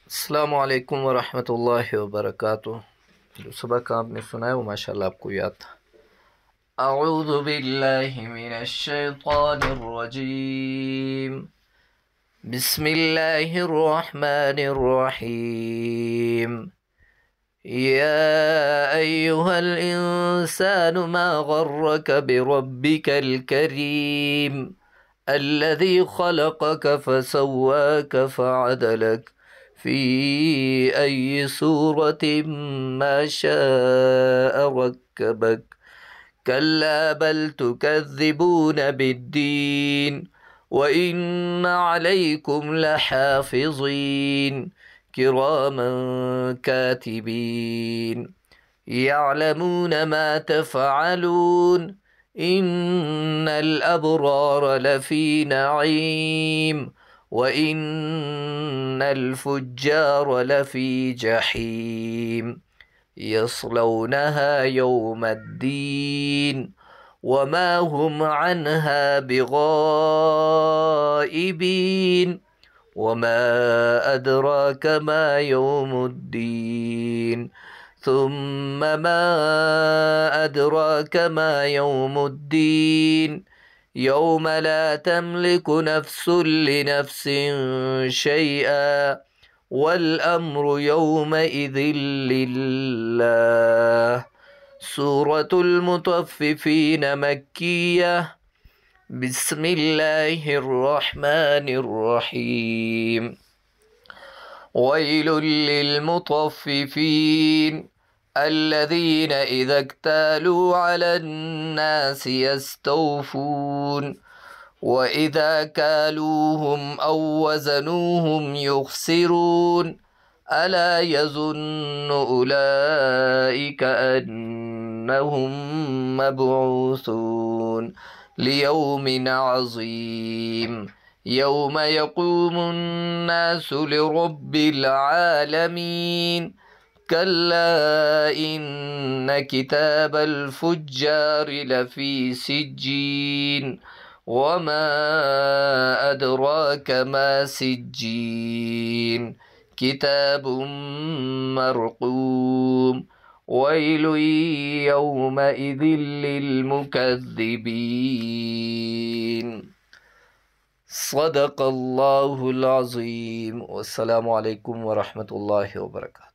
अस्सलाम वालेकुम वरहमतुल्लाहि वबरकातुह। जो सुबह का आपने सुना है वो माशाल्लाह आपको याद था। अऊज़ु बिल्लाहि मिनश शैतानिर रजीम। बिस्मिल्लाहिर रहमानिर रहीम। या अय्युहल इंसानु मा गर्रक बिरब्बिकल करीम अल्लज़ी खलक़क फसव्वाक फअदलक फ़ी अय्यि सूरतिन मा शाअ रक्कबक कल्ला बल तुकज़्ज़िबून बिद्दीन व इन्न अलैकुम लहाफ़िज़ीन किरामन कातिबीन यअलमून मा तफ़अलून इन्नल अबरार लफ़ी नईम व इन्नल फुज्जार लफ़ी जहीम यस्लौनहा यौमद्दीन वमा हुम अन्हा बिगाइबीन वमा अदराक मा यौमुद्दीन थुम्मा मा अदराक मा यौमुद्दीन यौम ला तमलिकु नफ्सुन लिनफ्सिन शैआ वल अम्रु यौमइज़िन लिल्लाह। सूरतुल मुतफ़्फ़िफ़ीन मक्किय्यह। बिस्मिल्लाहिर रहमानिर रहीम। वैलुल लिल मुतफ़्फ़िफ़ीन الذين إذا اكتالوا على الناس يستوفون وإذا كالوهم أو وزنوهم يخسرون ألا يظن أولئك أنهم مبعوثون ليوم عظيم يوم يقوم الناس لرب العالمين كلا إن كتاب الفجار لفي سجين وما أدراك ما سجين كتاب مرقوم ويل يومئذ للمكذبين صدق الله العظيم والسلام عليكم ورحمة الله وبركاته।